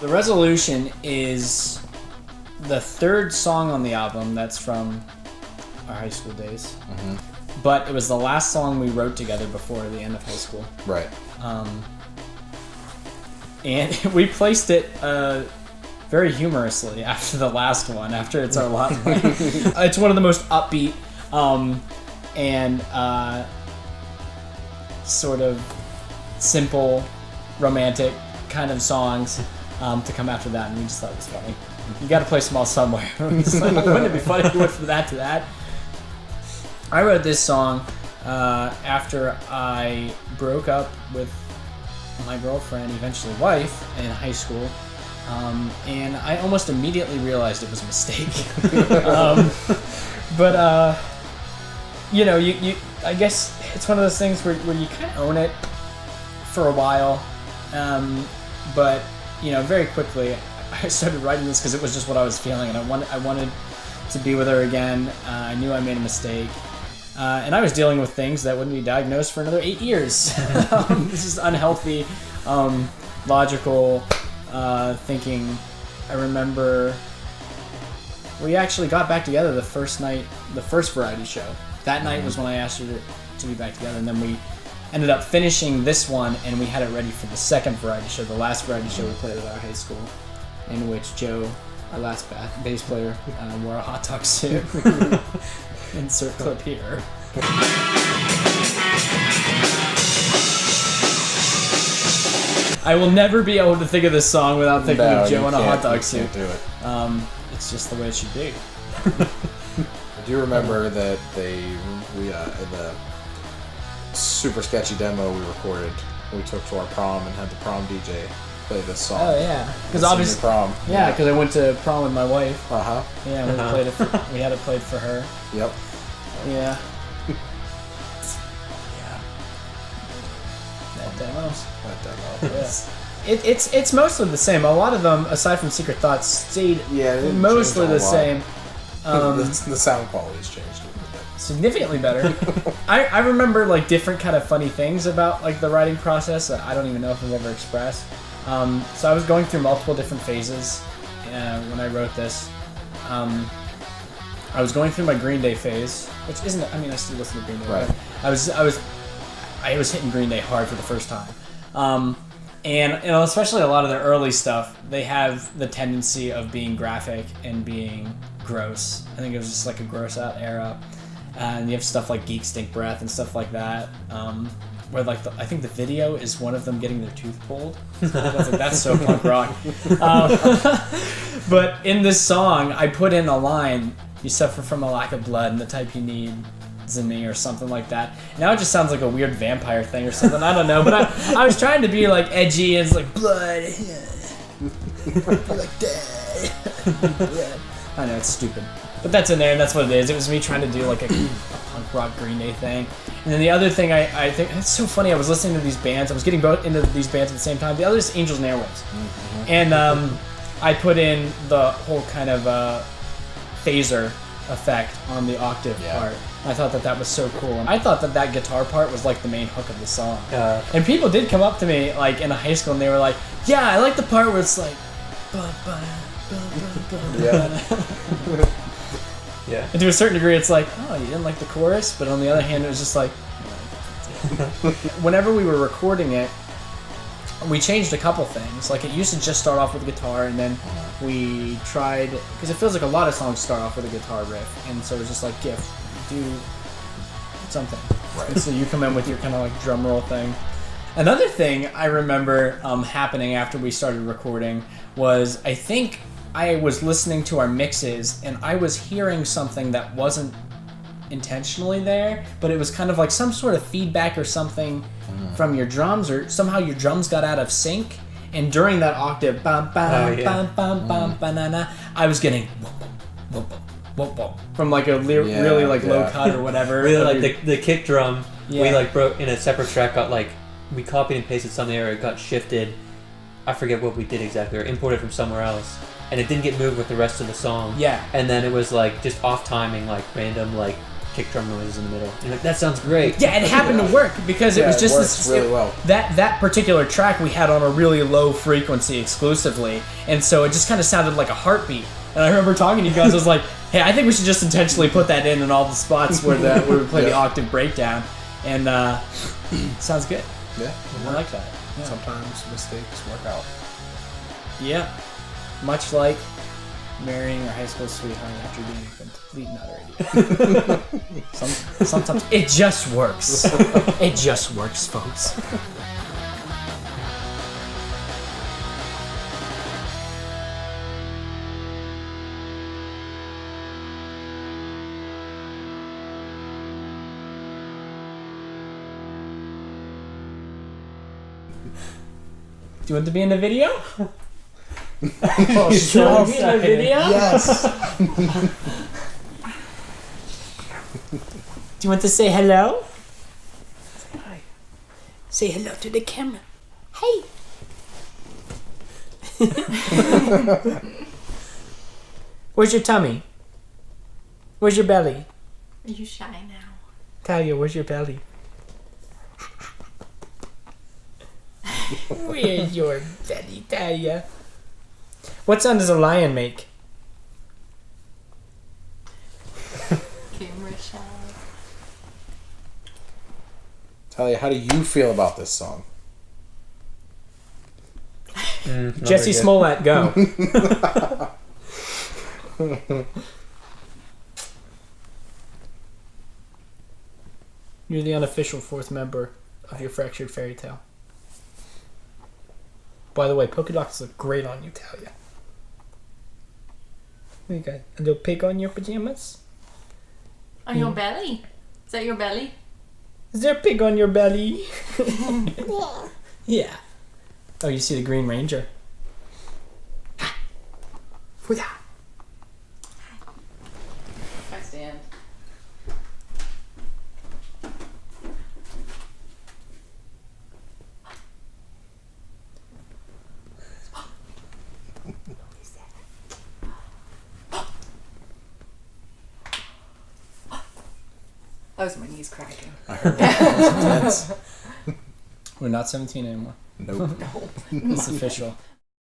The Resolution is the third song on the album that's from our high school days. Mm-hmm. But it was the last song we wrote together before the end of high school. Right. And we placed it very humorously after the last one, after It's Our Lot. It's one of the most upbeat and sort of simple, romantic kind of songs to come after that, and we just thought it was funny. You got to play Small somewhere. It's like, wouldn't it be funny if you went from that to that? I wrote this song after I broke up with my girlfriend, eventually wife, in high school, and I almost immediately realized it was a mistake. But you know, you I guess it's one of those things where you kind of own it for a while, but you know, very quickly I started writing this because it was just what I was feeling, and I wanted to be with her again. I knew I made a mistake. And I was dealing with things that wouldn't be diagnosed for another 8 years. This is unhealthy, logical thinking. I remember we actually got back together the first night, the first variety show. That night was when I asked her to be back together, and then we ended up finishing this one, and we had it ready for the second variety show, the last variety show we played at our high school, in which Joe, our last bass player, wore a hot dog suit. Insert clip here. I will never be able to think of this song without thinking of Joe in a hot dog suit. Do it. It's just the way it should be. I do remember that we in the super sketchy demo we recorded, we took to our prom and had the prom DJ play this song. Oh yeah, because obviously prom. Yeah, because I went to prom with my wife. Yeah, we played it. We had it played for her. Yep. Yeah. That demo. Yeah. It's mostly the same. A lot of them, aside from Secret Thoughts, stayed mostly the same. The sound quality's changed a little bit. Significantly better. I remember like different kind of funny things about like the writing process that I don't even know if I've ever expressed. So I was going through multiple different phases when I wrote this. I was going through my Green Day phase, which isn't. I mean, I still listen to Green Day. Right. But I was hitting Green Day hard for the first time, and you know, especially a lot of their early stuff, they have the tendency of being graphic and being gross. I think it was just like a gross out era, and you have stuff like Geek Stink Breath and stuff like that. Where like I think the video is one of them getting their tooth pulled. That's so punk rock. But in this song, I put in a line: "You suffer from a lack of blood, and the type you need is in me," or something like that. Now it just sounds like a weird vampire thing or something. I don't know, but I was trying to be like edgy, and it's like blood, like dead. I know it's stupid, but that's in there, and that's what it is. It was me trying to do like a punk rock Green Day thing. And then the other thing I think, it's so funny, I was listening to these bands, I was getting both into these bands at the same time. The other is Angels and Airwaves. Mm-hmm. And I put in the whole kind of phaser effect on the octave part. I thought that was so cool. And I thought that guitar part was like the main hook of the song. And people did come up to me like in high school and they were like, yeah, I like the part where it's like, yeah. And to a certain degree, it's like, oh, you didn't like the chorus, but on the other hand, it was just like, whenever we were recording it, we changed a couple things. Like, it used to just start off with a guitar, and then we tried, because it feels like a lot of songs start off with a guitar riff, and so it was just like, do something. Right. And so you come in with your kind of like drum roll thing. Another thing I remember happening after we started recording was, I think I was listening to our mixes and I was hearing something that wasn't intentionally there, but it was kind of like some sort of feedback or something from your drums, or somehow your drums got out of sync, and during that octave, bam, bam, bam, bam, bam, banana, I was getting whoop, whoop, whoop, from like a really like low cut or whatever. Really like the kick drum, we like broke in a separate track, got like, we copied and pasted something or it got shifted. I forget what we did exactly, or imported from somewhere else. And it didn't get moved with the rest of the song. Yeah. And then it was like just off timing, like random like kick drum noises in the middle. You're like, that sounds great. Yeah, it happened to work because it was just works really well. That particular track we had on a really low frequency exclusively, and so it just kind of sounded like a heartbeat. And I remember talking to you guys, I was like, hey, I think we should just intentionally put that in all the spots where we play the octave breakdown. And sounds good. Yeah, I like that. Yeah. Sometimes mistakes work out. Yeah. Much like marrying your high school sweetheart after being a complete nut idiot. Sometimes it just works. It just works, folks. Do you want to be in the video? Oh, so be in the video? Yes. Do you want to say hello? Say hi. Say hello to the camera. Hey. Where's your tummy? Where's your belly? Are you shy now? Talia, where's your belly? Where's your belly, Talia? What sound does a lion make? Camera shy. Talia, how do you feel about this song? Jesse Smollett, go. You're the unofficial fourth member of Your Fractured Fairytale. By the way, polka dots look great on you, Talia. You got a little pig on your pajamas? On your belly? Is that your belly? Is there a pig on your belly? Yeah. Oh, you see the Green Ranger? I stand. That was my knees cracking. I heard that. We're not 17 anymore. Nope. It's official.